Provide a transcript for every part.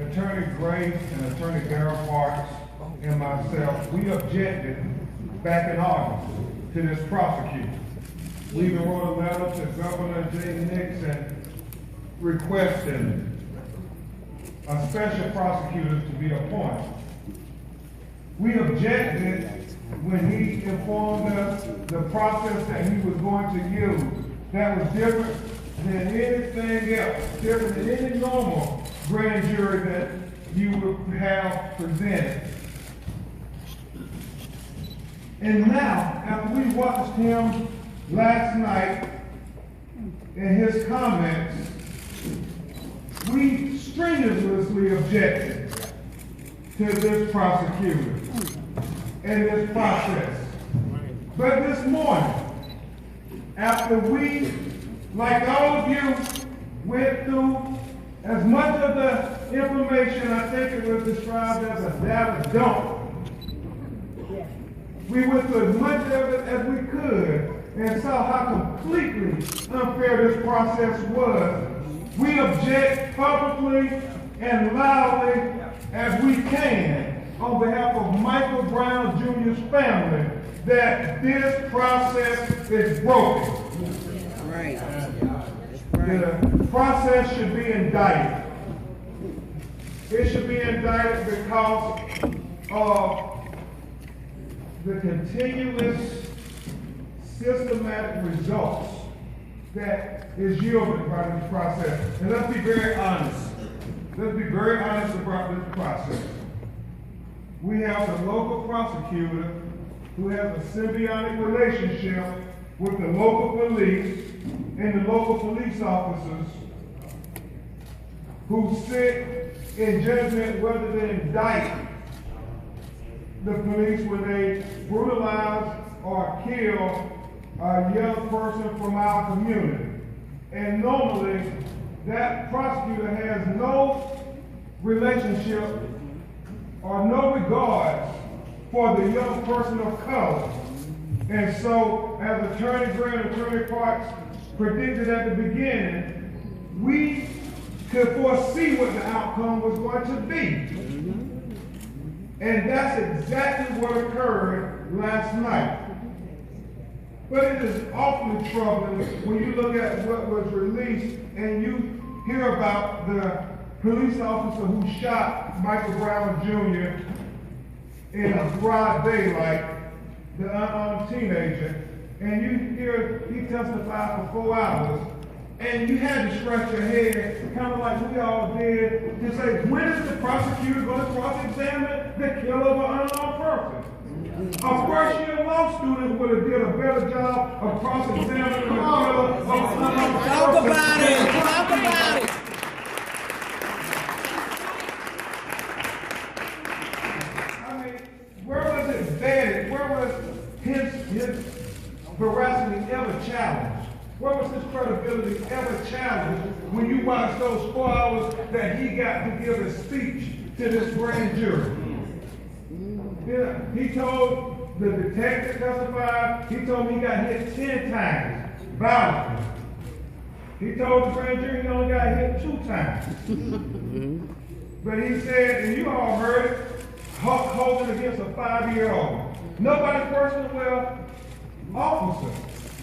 Attorney Gray and Attorney Darren Parks and myself, we objected back in August to this prosecutor. We even wrote a letter to Governor Jay Nixon requesting a special prosecutor to be appointed. We objected when he informed us the process that he was going to use that was different than anything else, different than any normal grand jury that you would have presented. And now, after we watched him last night in his comments, we strenuously objected to this prosecutor and this process. But this morning, after we, like all of you, went through as much of the information, I think it was described as a data dump. We went through as much of it as we could and saw how completely unfair this process was. We object publicly and loudly as we can on behalf of Michael Brown Jr.'s family that this process is broken. Right. The process should be indicted. It should be indicted because of the continuous systematic results that is yielded by this process. And let's be very honest. Let's be very honest about this process. We have the local prosecutor who has a symbiotic relationship with the local police and the local police officers who sit in judgment whether to indict the police when they brutalize or kill a young person from our community. And normally, that prosecutor has no relationship or no regard for the young person of color. And so, as Attorney Gray and Attorney Parks predicted at the beginning, we could foresee what the outcome was going to be. And that's exactly what occurred last night. But it is awfully troubling when you look at what was released and you hear about the police officer who shot Michael Brown Jr. in broad daylight, the unarmed teenager, and you hear he testified for 4 hours, and you had to scratch your head, kind of like we all did, to say, when is the prosecutor going to cross-examine the killer of an unarmed person? A first-year law student would have did a better job of cross-examining the killer of an unarmed person. Talk about it! Talk about it! I mean, where was it vetted? Where was his veracity ever challenged? Where was his credibility ever challenged when you watch those 4 hours that he got to give a speech to this grand jury? Yeah, he told the detective testified, he told me he got hit 10 times, violently. He told the grand jury he only got hit 2 times. But he said, and you all heard it, holding against a 5-year-old. Nobody personal, well, officer.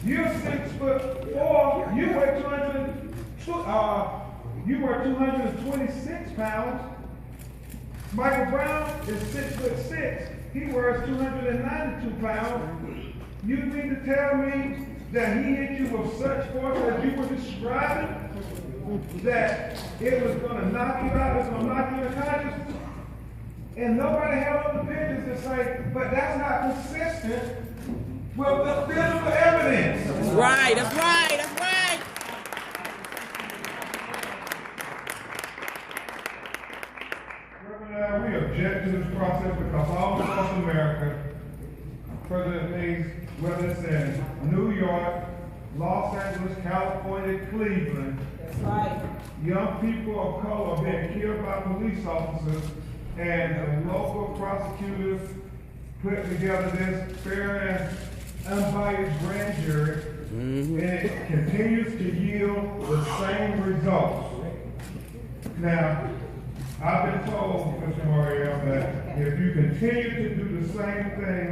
You're 6'4", you weigh 226 pounds. Michael Brown is 6'6". He wears 292 pounds. You mean to tell me that he hit you with such force that you were describing that it was going to knock you out, it was going to knock you unconscious? And nobody held up the pictures to say, but that's not consistent with the physical evidence. That's right, that's right, that's right. We object to this process because all across America, President Hayes, whether it's in New York, Los Angeles, California, Cleveland, That's right. Young people of color are being killed by police officers, and the local prosecutors put together this fair and unbiased grand jury, and it continues to yield the same results. Now, I've been told, Mr. Morial, that if you continue to do the same thing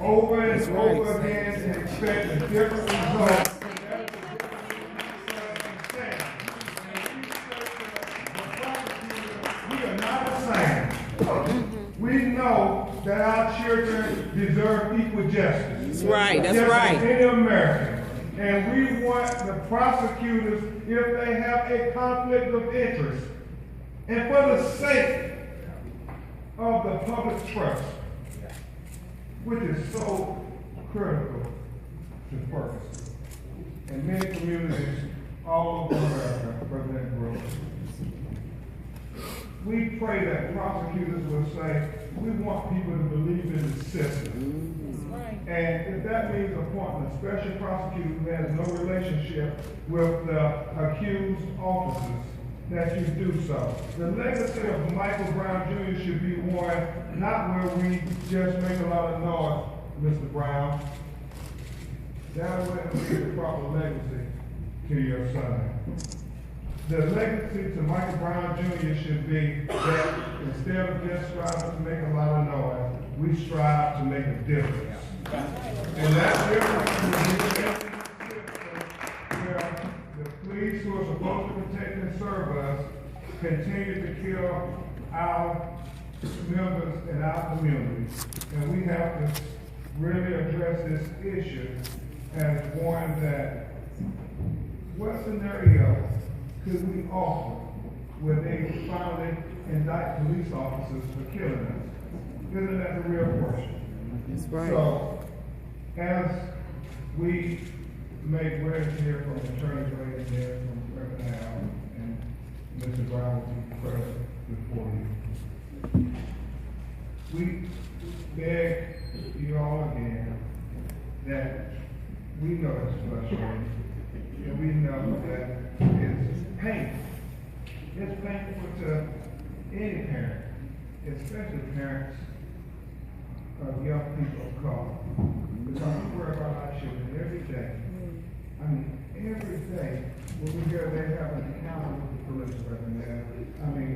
over and over again and expect a different result, we are not the same. We know that our children deserve equal justice. That's right, that's Just right. as any American. And we want the prosecutors, if they have a conflict of interest, and for the sake of the public trust, which is so critical to Ferguson and many communities all over America, President Brooks, we pray that prosecutors will say, we want people to believe in the system. And if that means appointing a special prosecutor who has no relationship with the accused officers, that you do so. The legacy of Michael Brown Jr. should be one, not where we just make a lot of noise, Mr. Brown. That wouldn't be the proper legacy to your son. The legacy to Michael Brown Jr. should be that instead of just striving to make a lot of noise, we strive to make a difference. And that difference is where the police who are supposed to protect and serve us continue to kill our members in our communities. And we have to really address this issue as one that, what scenario could we offer where they finally indict police officers for killing us? Isn't that the real question? That's right. So, as we make ready to hear from Attorney Gray and hear from Reverend Al, and Mr. Brown will be present before you, we beg you all again that we know it's frustrating, and we know that it's painful. It's painful to any parent, especially parents of young people of color, because we worry about our children every day. I mean, every day when we hear they have an encounter with the police representative, I mean,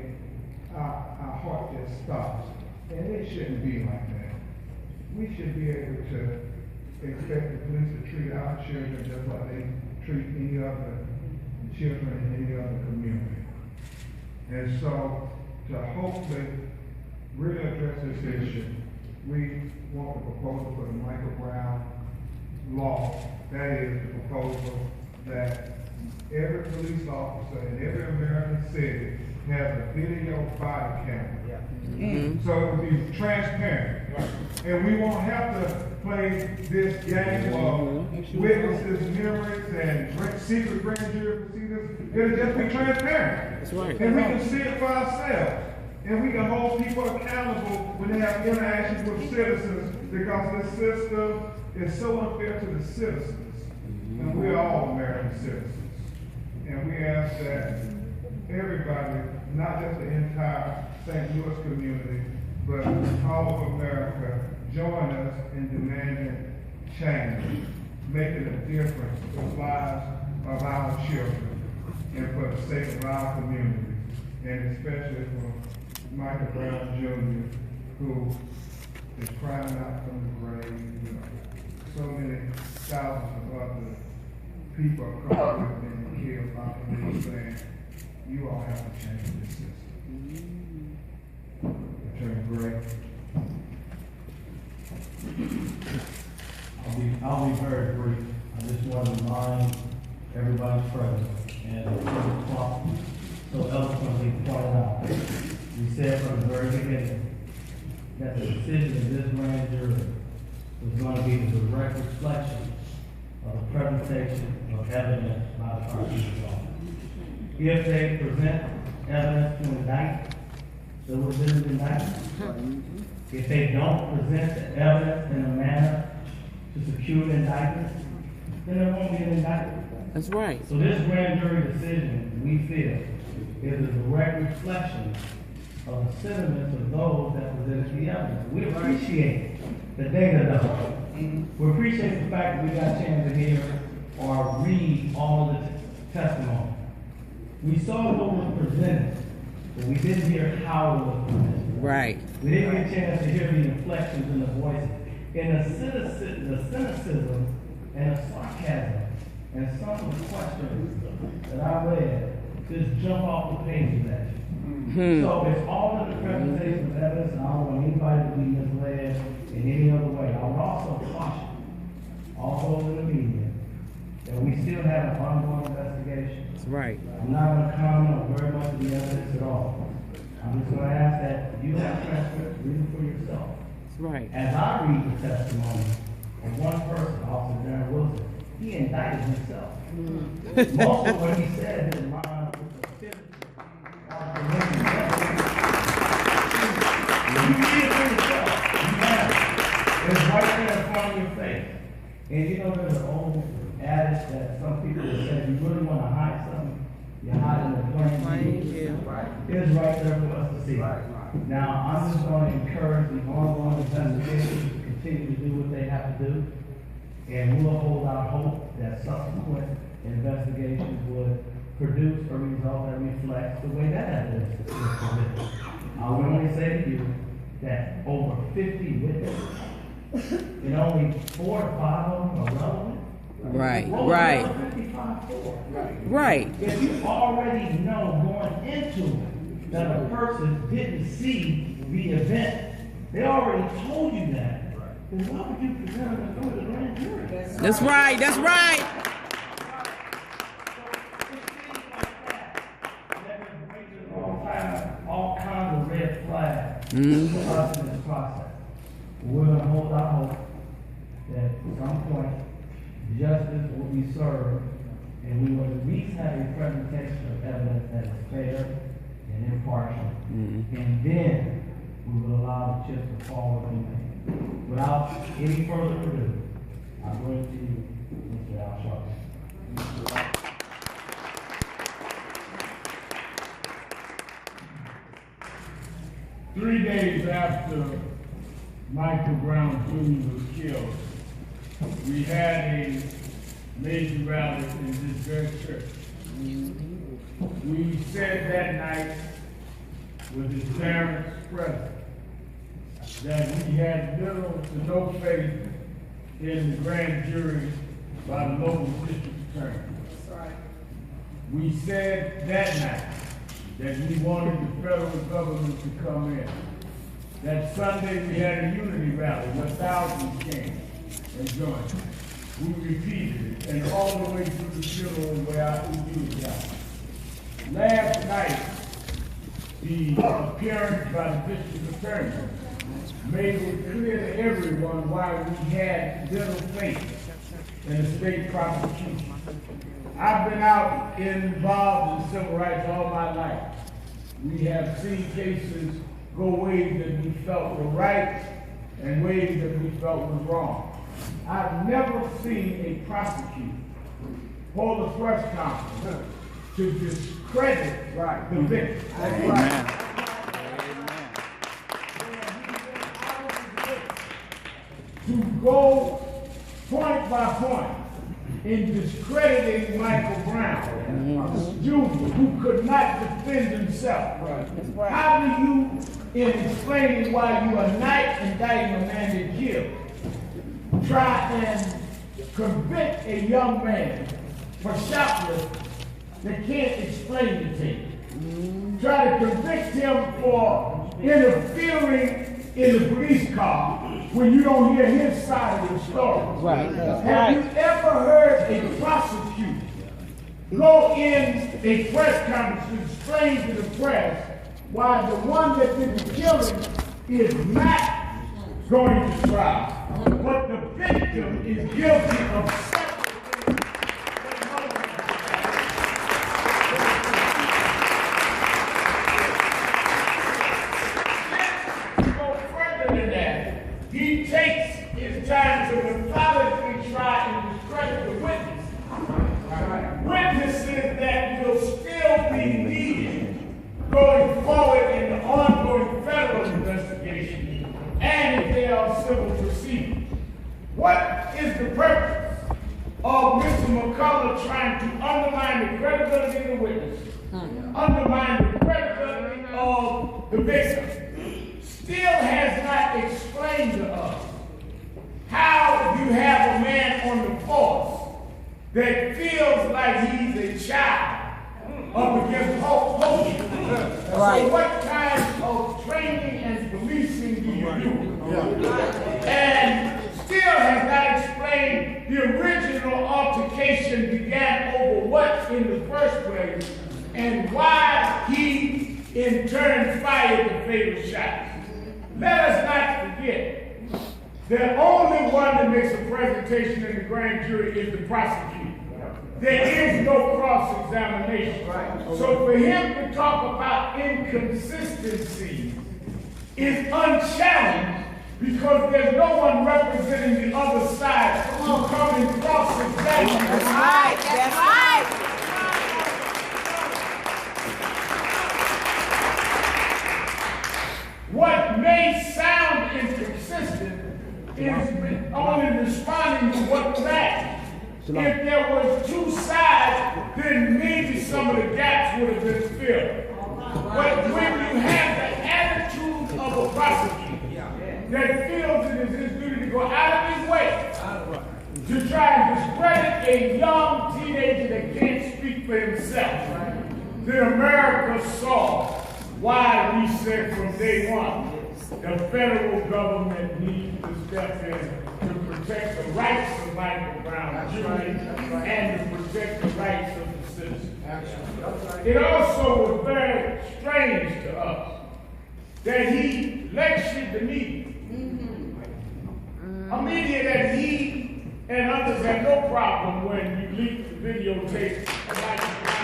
our heart just stops. And it shouldn't be like that. We should be able to expect the police to treat our children just like they treat any other children in any other community. And so, to hopefully really address this issue, we want the proposal for the Michael Brown law. That is the proposal that every police officer in every American city has a video body camera. So it will be transparent. And we won't have to play this game of witnesses, memories, and secret grand jury proceedings. It'll just be transparent. That's right. And we can see it for ourselves. And we can hold people accountable when they have interactions with citizens, because this system is so unfair to the citizens. And we're all American citizens. And we ask that everybody, not just the entire St. Louis community, but all of America, join us in demanding change, making a difference in the lives of our children and for the sake of our community, and especially for Michael Brown Jr., who is crying out from the grave. You know, so many thousands of other people of color have been killed by police, saying, you all have to change this system. Attorney Gray. I'll be very brief. I just want to remind everybody present, and Crump so eloquently pointed out, we said from the very beginning that the decision of this grand jury was going to be the direct reflection of the presentation of evidence by the prosecutor's office. If they present evidence to indict, there would have been an indictment. If they don't present the evidence in a manner to secure the indictment, then there won't be an indictment. That's right. So this grand jury decision, we feel, is a direct reflection of the sentiments of those that presented the evidence. We appreciate the data though. We appreciate the fact that we got a chance to hear or read all of the testimony. We saw what was presented, but we didn't hear how it was presented. Right. We didn't get a chance to hear the inflections in the voices. And the cynicism and the sarcasm and some of the questions that I read just jump off the pages at you. So it's all in the presentation of evidence, and I don't want anybody to be misled in any other way. I would also caution all those in the media that we still have an ongoing investigation. That's right. I'm not going to comment on very much of the evidence at all. I'm just going to ask that you have transcripts, read it for yourself. That's right. As I read the testimony of one person, Officer Darren Wilson, he indicted himself. Most of what he said is in line with the physical of the living evidence. You read it for yourself. You have it. It's right there in front of your face. And you know, there's an old adage that some people will say, if you really want to hide something, you hide in the plain view. It's right there for us to see. Now, I'm just going to encourage the ongoing investigations to continue to do what they have to do. And we'll hold out hope that subsequent investigations would produce a result that reflects the way that evidence is presented. I would only say to you that over 50 witnesses, and only 4 or 5 of them are relevant. Right. Well, Right. 55 for? Right. If you already know going into it that a person didn't see the event, they already told you that, then why would you present them before the grand jury? That's right. That's right. All kinds of red flags for us in this process. We're going to hold our hope that at some point justice will be served and we will at least have a presentation of evidence that is fair and impartial. And then we will allow the chips to fall where they may. Without any further ado, I'm going to Mr. Al Sharpton. 3 days after Michael Brown Jr. was killed, we had a major rally in this very church. We said that night, with his parents present, that we had little to no faith in the grand jury by the local district attorney. We said that night that we wanted the federal government to come in. That Sunday we had a unity rally where thousands came and joined. We repeated it, and all the way through the funeral where I unity rally. Last night, the appearance by the district attorney made it clear to everyone why we had little faith in the state prosecution. I've been out involved in civil rights all my life. We have seen cases go ways that we felt were right and ways that we felt were wrong. I've never seen a prosecutor hold a press conference to discredit the victim. Amen. To go point by point in discrediting Michael Brown Jr., who could not defend himself. How do you, in explaining why you are not indicting a man that killed, try and convict a young man for shoplifting that can't explain it to you? Try to convict him for interfering in the police car when you don't hear his side of the story. Right. Have you ever heard a prosecutor go in a press conference to explain to the press why the one that did the killing is not going to trial, but the victim is guilty of separate things? He takes his time to methodically try and discredit the witness. Witnesses that will still be needed going forward in the ongoing federal investigation and if they are civil proceedings. What is the purpose of Mr. McCullough trying to undermine the credibility of the witness, undermine the credibility the victim, still has not explained to us how you have a man on the force that feels like he's a child up against Hulk Hogan. Right. So what kind of training and policing do you do? And still has not explained the original altercation began over what in the first place and why he in turn fired the fatal shot. Let us not forget the only one that makes a presentation in the grand jury is the prosecutor. There is no cross-examination. So for him to talk about inconsistency is unchallenged because there's no one representing the other side to come and cross-examine. That's right. That's right. What may sound inconsistent is only responding to what matters. If there was two sides, then maybe some of the gaps would have been filled. But when you have the attitude of a prosecutor that feels it is his duty to go out of his way to try and discredit a young teenager that can't speak for himself, then America saw why we said from day one the federal government needs to step in to protect the rights of Michael Brown Jr. and to protect the rights of the citizens. It also was very strange to us that he lectured the media. A media that he and others had no problem when you leaked the videotape of Michael Brown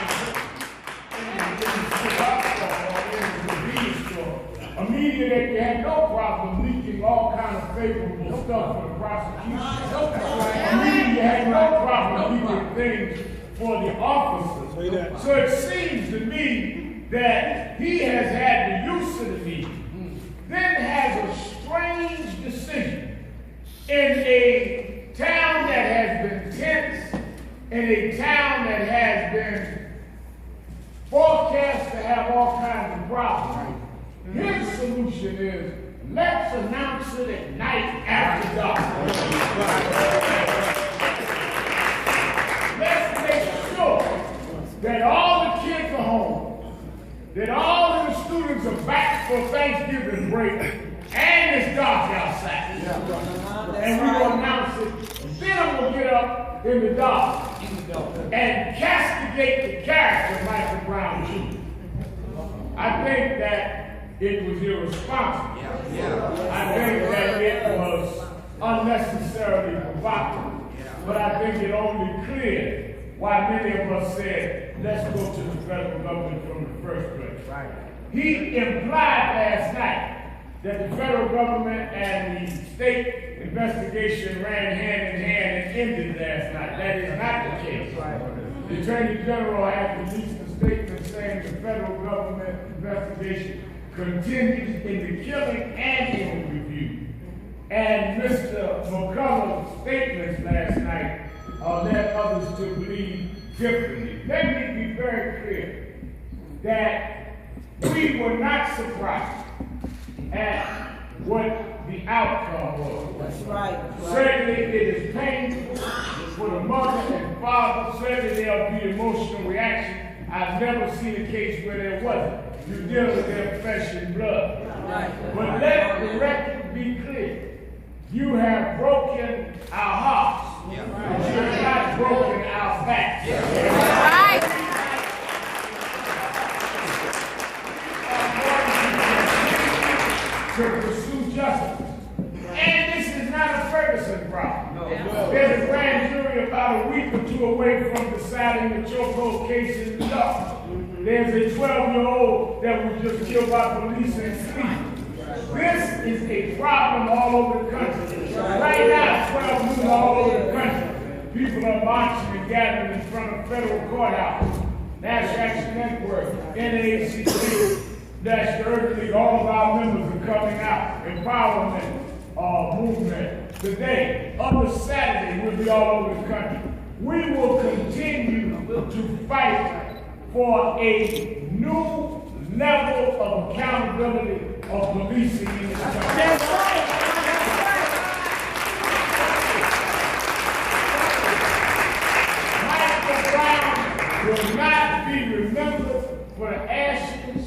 a media that you had no problem leaking all kind of favorable stuff for the prosecution. A media you had no problem leaking things for the officers. So it seems to me that he has had the use of the media, then has a strange decision in a town that has been tense, in a town that has been forecast to have all kinds of problems. His solution is, let's announce it at night after dark. Let's make sure that all the kids are home, that all of the students are back for Thanksgiving break, and it's dark outside. And we will announce it. Then I'm going to get up in the dark and castigate the character of Michael Brown Jr. I think that it was irresponsible. I think that it was unnecessarily provocative. But I think it only cleared why many of us said, let's go to the federal government from the first place. He implied last night that the federal government and the state investigation ran hand in hand and ended last night. That is not the case. The Attorney General has released a statement saying the federal government investigation continues in the killing and in the review. And Mr. McCullough's statements last night led others to believe differently. Let me be very clear that we were not surprised at what the outcome was. That's right. Certainly it is painful for the mother and father. Certainly there'll be emotional reaction. I've never seen a case where there wasn't. You deal with their flesh and blood. But let the record be clear. You have broken our hearts. But you have not broken our backs. To pursue justice. And this is not a Ferguson problem. There's a grand jury about a week or two away from deciding the chokehold case in New York. There's a 12-year-old that was just killed by police in sleep. This is a problem all over the country. Right now, 12 youth all over the country. People are marching and gathering in front of federal courthouse. National Action Network, NAACP, National Earth League, all of our members are coming out. Empowerment movement. Today, on the Saturday, we'll be all over the country. We will continue to fight for a new level of accountability of policing in this country. That's right. Michael Brown will not be remembered for the ashes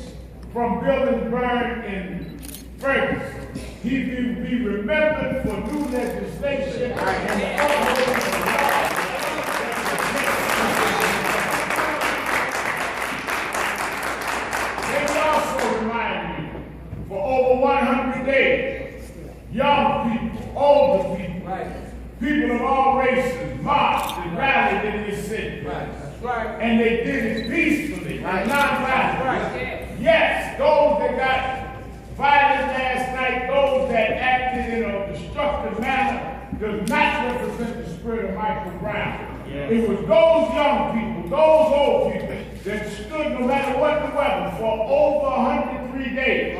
from buildings burned in Ferguson. He will be remembered for new legislation and the upholding of the law. Let me also remind you, for over 100 days, young people, older people, people of all races marched and rallied in this city. And they did it peacefully and non-violently. Yes, those that got violent last night, those that acted in a destructive manner, does not represent the spirit of Michael Brown. It was those young people, those old people that stood no matter what the weather for over 103 days,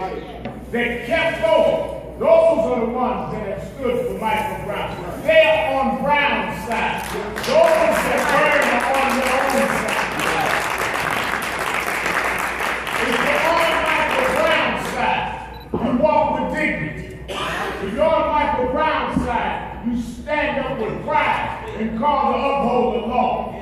that kept going. Those are the ones that have stood for Michael Brown. They are on Brown's side. Those that burn are on their own side. If you're on Michael Brown's side, you walk with dignity. If you're on Michael Brown's side, you stand up with pride and call to uphold the law.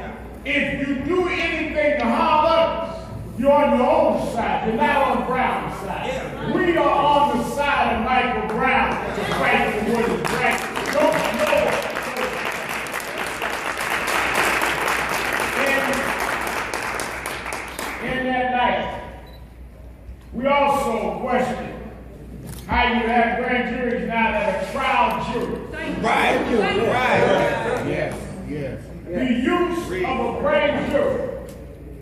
If you do anything to harm others, you're on your own side. You're not on Brown's side. We are on the side of Michael Brown to fight for what is right. Don't know. In that night, we also question how you have grand juries now that are trial juries. Right. Yes. The use of a grand jury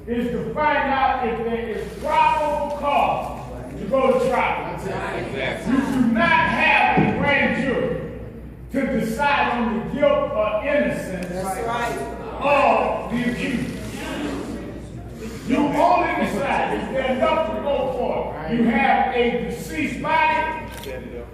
is to find out if there is probable cause to go to trial. You do not have a grand jury to decide on the guilt or innocence of the accused. You only decide if there's enough to go for. You have a deceased body,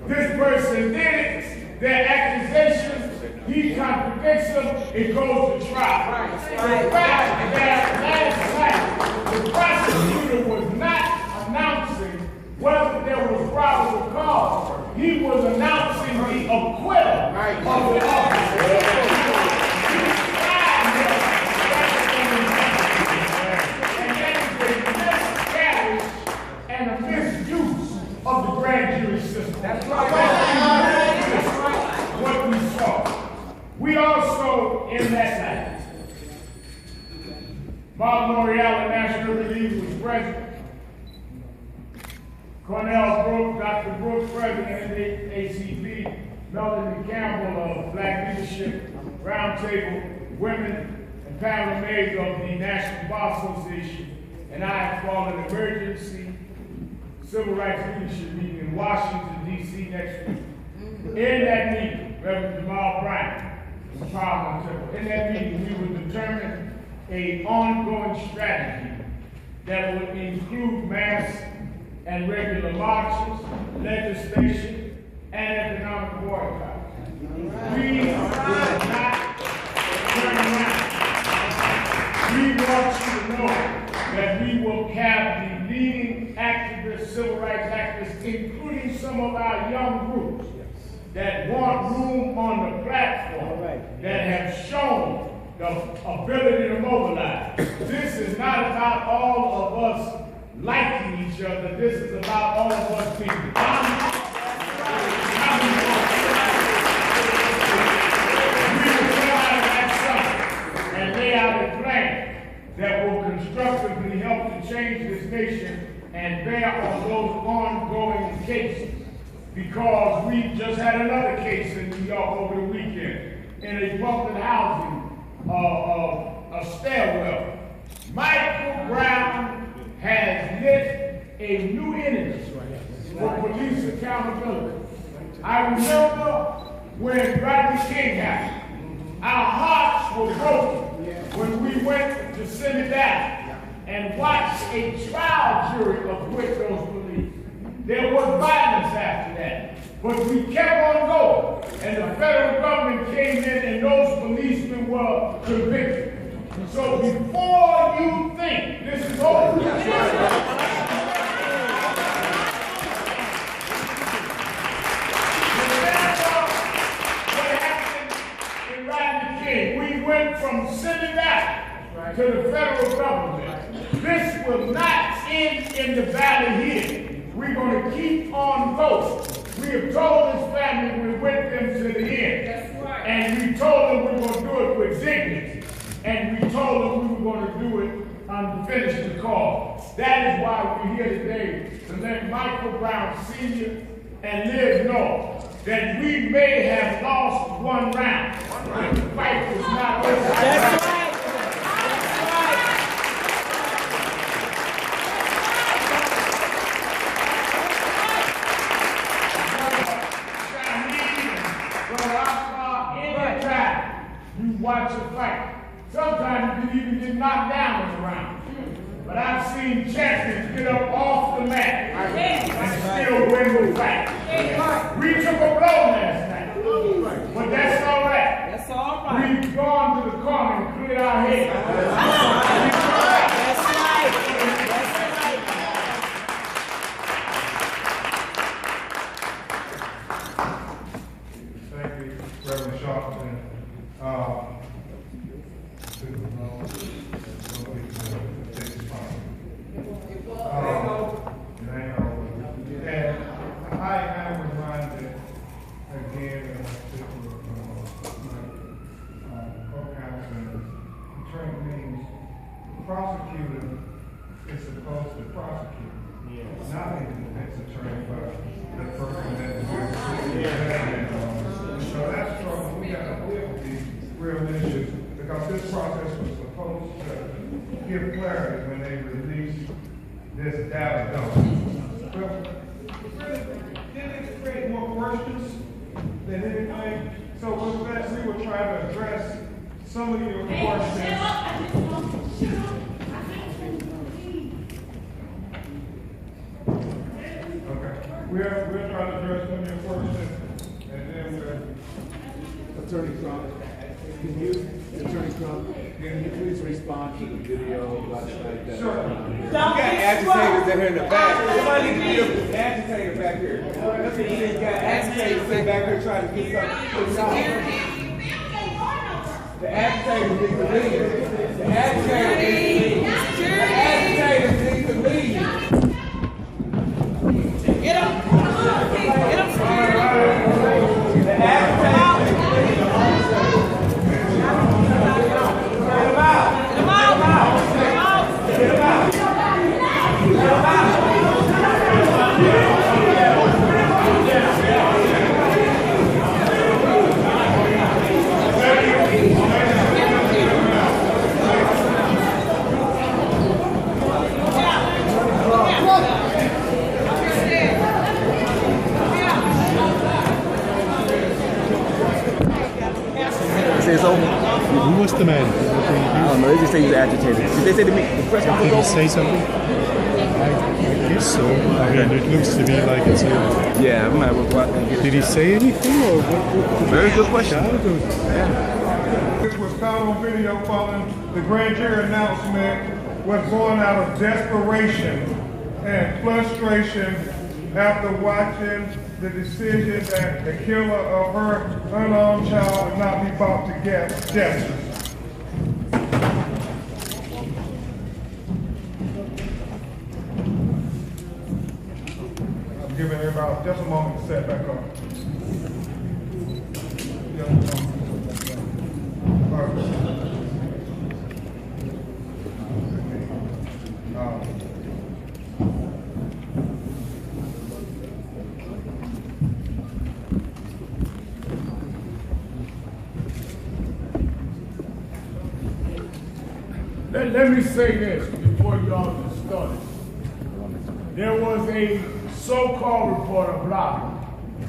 this person did it, their accusations, he contradicts them, it goes to trial. The fact that last night, the prosecutor was not announcing whether there was probable cause. He was announcing the acquittal of the officer. And that is a miscarriage and a misuse of the grand jury system. That's what we saw. We also, in that night, Martin L'Oreal of National Relief was present. Cornell Brooks, Dr. Brooks, president of the ACP, Melanie Campbell of Black Leadership Roundtable, women and panel members of the National Bar Association, and I have called an emergency civil rights leadership meeting in Washington, D.C. next week. In that meeting, Reverend Jamal Bryant, in that meeting, we will determine an ongoing strategy that would include mass and regular marches, legislation, and economic boycotts. We will not turn around. We want you to know that we will have the leading activists, civil rights activists, including some of our young groups that want room on the platform, that have shown the ability to mobilize. This is not about all of us liking each other. This is about all of us being honest. We will come out of that summit and lay out a plan that will constructively help to change this nation and bear on those ongoing cases. Because we just had another case in New York over the weekend in a public housing a stairwell. Michael Brown has lit a new energy for police accountability. I remember when Rodney King happened, our hearts were broken when we went to sit it down and watched a trial jury acquit those police. There was violence after that, but we kept on going, and the federal government came in and those policemen were convicted. So before you think this is over, to the federal government, this will not end in the valley here. We're going to keep on going. We have told this family we're with them to the end. That's right. And we told them we're going to do it with dignity. And we told them we were going to do it to finish the cause. That is why we're here today, to let Michael Brown Sr. and Liz know that we may have lost one round. But the fight was not over. That's right. You watch a fight. Sometimes you can even get knocked down in the round. But I've seen champions get up off the mat and still win the fight. We took a blow last night, but that's all right. That's all right. We've gone to the corner and cleared our heads. That's right. Thank you, Reverend Sharpton. And I am reminded again in a particular co-counsel, Trent means the prosecutor is supposed to prosecute. Not the defense attorney, but the person that is so that's why we got to deal with these real issues, because this process was supposed to give clarity when they released this data. Well, didn't it create more questions than anything? So with that, we will try to address some of your questions. We're trying to address some of your questions, and then we're... Attorney Crump, Attorney Crump, can you please respond to the video last night? Sure. You got agitators in here in the back. Somebody need to be an agitator back here. Look at you got agitators sitting back here trying to get something. The agitators need to leave. The agitators need to leave. Get up. Get up. The agitators need to leave. Get them out. Get them out. Get them out. Get them out. Say so? Who was the man? I don't know, they just say he's agitated. Did they say to me, the press conference Did he over? say something? I guess so. I mean, it looks to me like it's a... Yeah, I'm not what. Did he say anything or what? Very good question. This was caught on video following the grand jury announcement was born out of desperation and frustration after watching the decision that the killer of her unarmed child would not be brought to justice. I'm giving everybody just a moment to set back up. Let me say this before y'all get started. There was a so-called reporter, blogger,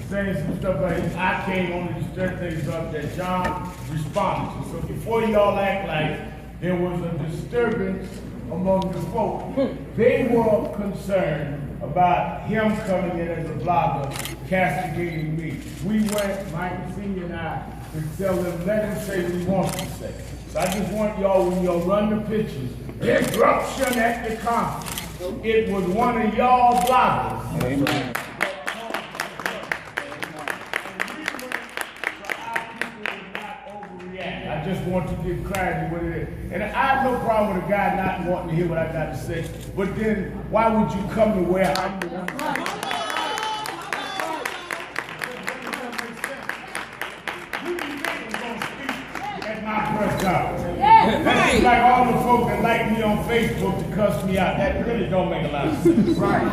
saying some stuff like this. I came on to stir things up that John responded to. So before y'all act like there was a disturbance among the folk, they were concerned about him coming in as a blogger, castigating me. We went, Michael Sr. and I, to tell them, let him say what he wants to say. So I just want y'all, when y'all run the pictures, disruption at the conference. It was one of y'all bloggers. Amen. I just want want you to get clarity what it is. And I have no problem with a guy not wanting to hear what I got to say, but then why would you come to where I'm the one? Press conference. That's just like all the folks that like me on Facebook to cuss me out. That really don't make a lot of sense. Right.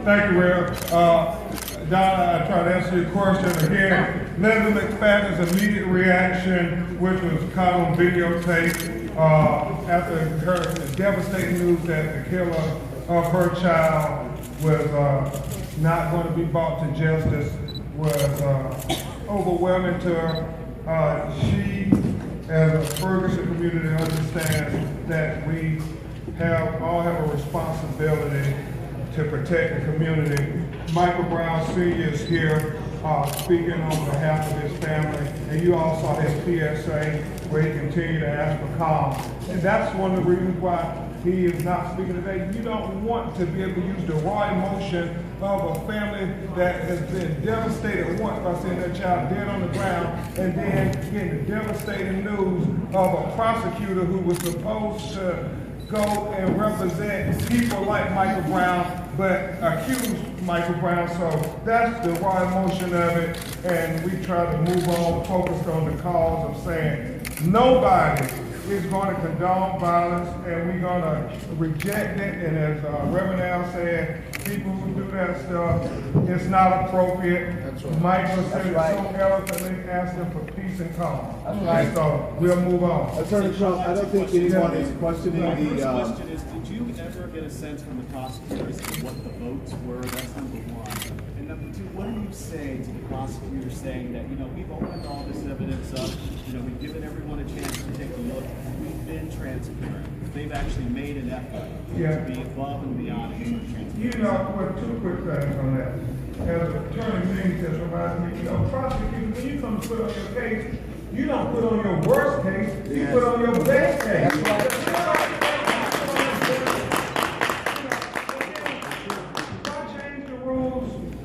Thank you, Rev. Don, I try to answer your question again. Leslie McFadden's immediate reaction, which was caught on videotape after her devastating news that the killer of her child was not going to be brought to justice, was overwhelming to her. She, as a Ferguson community, understands that we all have a responsibility to protect the community. Michael Brown Sr. is here speaking on behalf of his family, and you all saw his PSA where he continued to ask for calm. And that's one of the reasons why he is not speaking today. You don't want to be able to use the raw emotion of a family that has been devastated once by seeing their child dead on the ground, and then getting the devastating news of a prosecutor who was supposed to go and represent people like Michael Brown, but accused Michael Brown. So that's the raw emotion of it, and we try to move on, focused on the cause of saying nobody is going to condone violence, and we're going to reject it. And as Reverend Al said, people who do that stuff, it's not appropriate. Michael said it so eloquently, asking for peace and calm. So we'll move on. Attorney Crump, I don't think anyone is questioning My the. first question is, did you ever get a sense from the prosecutors of what the votes were? That's number one. And number two, what do you say to the prosecutors saying that, we've opened all this evidence up, we've given everyone a chance to take a look, we've been transparent. They've actually made an effort to be above and beyond transparency. Two quick things on that. As Attorney Means just reminded me, prosecutors, when you come to put on your case, you don't put on your worst case, you put on your best case.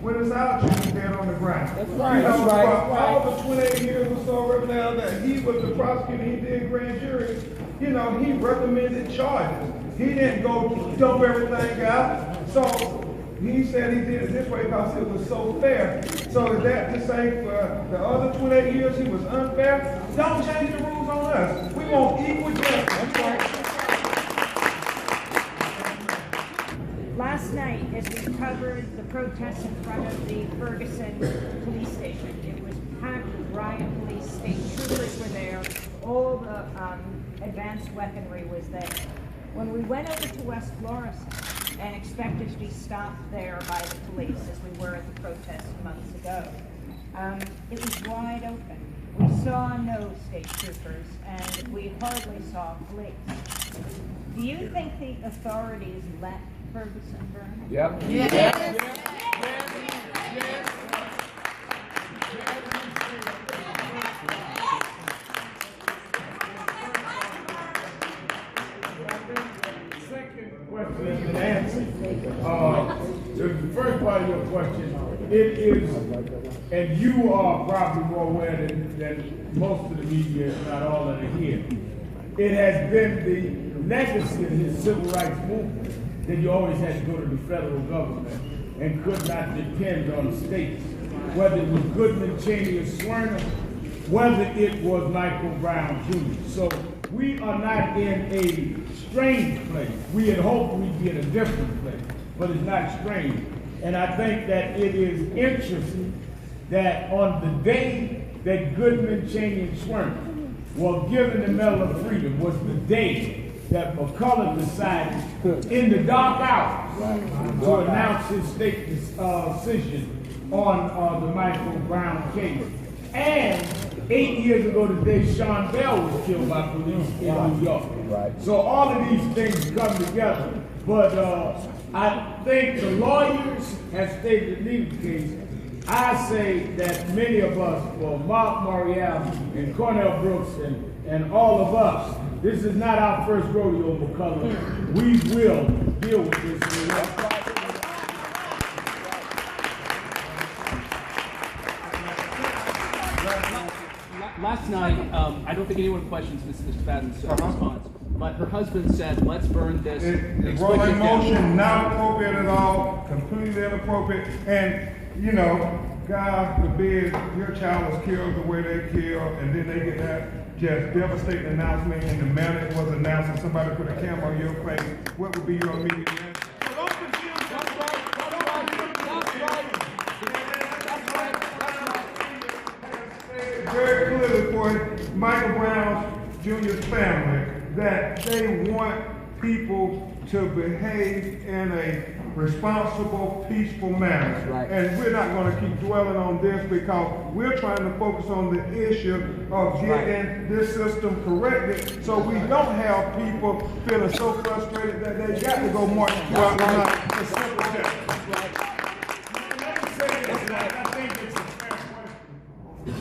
When it's our children dead on the ground. That's right. That's right. All the 28 years or so right now that he was the prosecutor, he did grand juries, he recommended charges. He didn't go dump everything out. So he said he did it this way because it was so fair. So is that to say for the other 28 years he was unfair? Don't change the rules on us. We want equal justice. That's right. Last night, as we covered the protests in front of the Ferguson police station, it was packed with riot police, state troopers were there, all the advanced weaponry was there. When we went over to West Florissant and expected to be stopped there by the police, as we were at the protest months ago, it was wide open. We saw no state troopers, and we hardly saw police. Do you think the authorities let Ferguson burn? Yep. Yes. Second question has been answered. The first part of your question, it is, and you are probably more aware than most of the media, if not all that are here, it has been the legacy of his civil rights movement that you always had to go to the federal government and could not depend on the states. Whether it was Goodman, Cheney, or Swerner, whether it was Michael Brown Jr. So we are not in a strange place. We had hoped we'd be in a different place, but it's not strange. And I think that it is interesting that on the day that Goodman, Cheney, and Swerner were given the Medal of Freedom was the day that McCullough decided in the dark hours to announce his state decision on the Michael Brown case. And 8 years ago today, Sean Bell was killed by police in New York. So all of these things come together. But I think the lawyers have stated the legal case. I say that many of us, well, Mark Morial and Cornell Brooks and all of us, this is not our first rodeo, McCullough. We will deal with this. Last last night, I don't think anyone questions Mrs. Fadden's response, but her husband said, let's burn this. It brought emotion, not appropriate at all, completely inappropriate, and, you know, God forbid your child was killed the way they killed, and then they get that just devastating announcement in the manner it was announced, and somebody put a camera on your face. What would be your immediate answer? Very clearly for Michael Brown Jr.'s family that they want people to behave in a responsible, peaceful manner. Right. And we're not going to keep dwelling on this because we're trying to focus on the issue of getting this system corrected so we don't have people feeling so frustrated that they got to go march throughout the night for simple steps.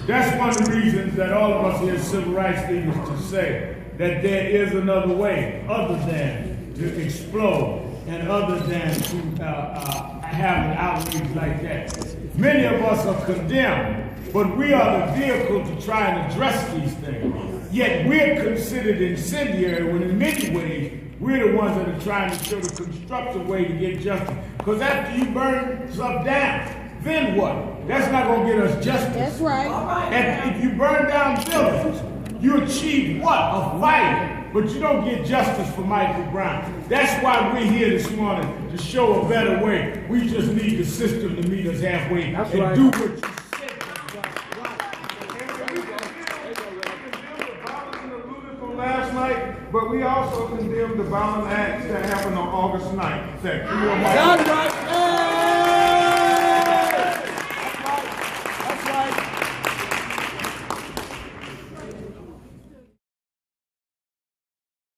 That's one of the reasons that all of us here as civil rights leaders to say that there is another way other than to explode and other than to have an outrage like that. Many of us are condemned, but we are the vehicle to try and address these things. Yet we're considered incendiary when in many ways we're the ones that are trying to show the constructive way to get justice. Because after you burn stuff down, then what? That's not going to get us justice. That's right. And if you burn down buildings, you achieve what? A fight. But you don't get justice for Michael Brown. That's why we're here this morning, to show a better way. We just need the system to meet us halfway and do what you said. Last night, but we also condemn the violent acts that happened on August 9th.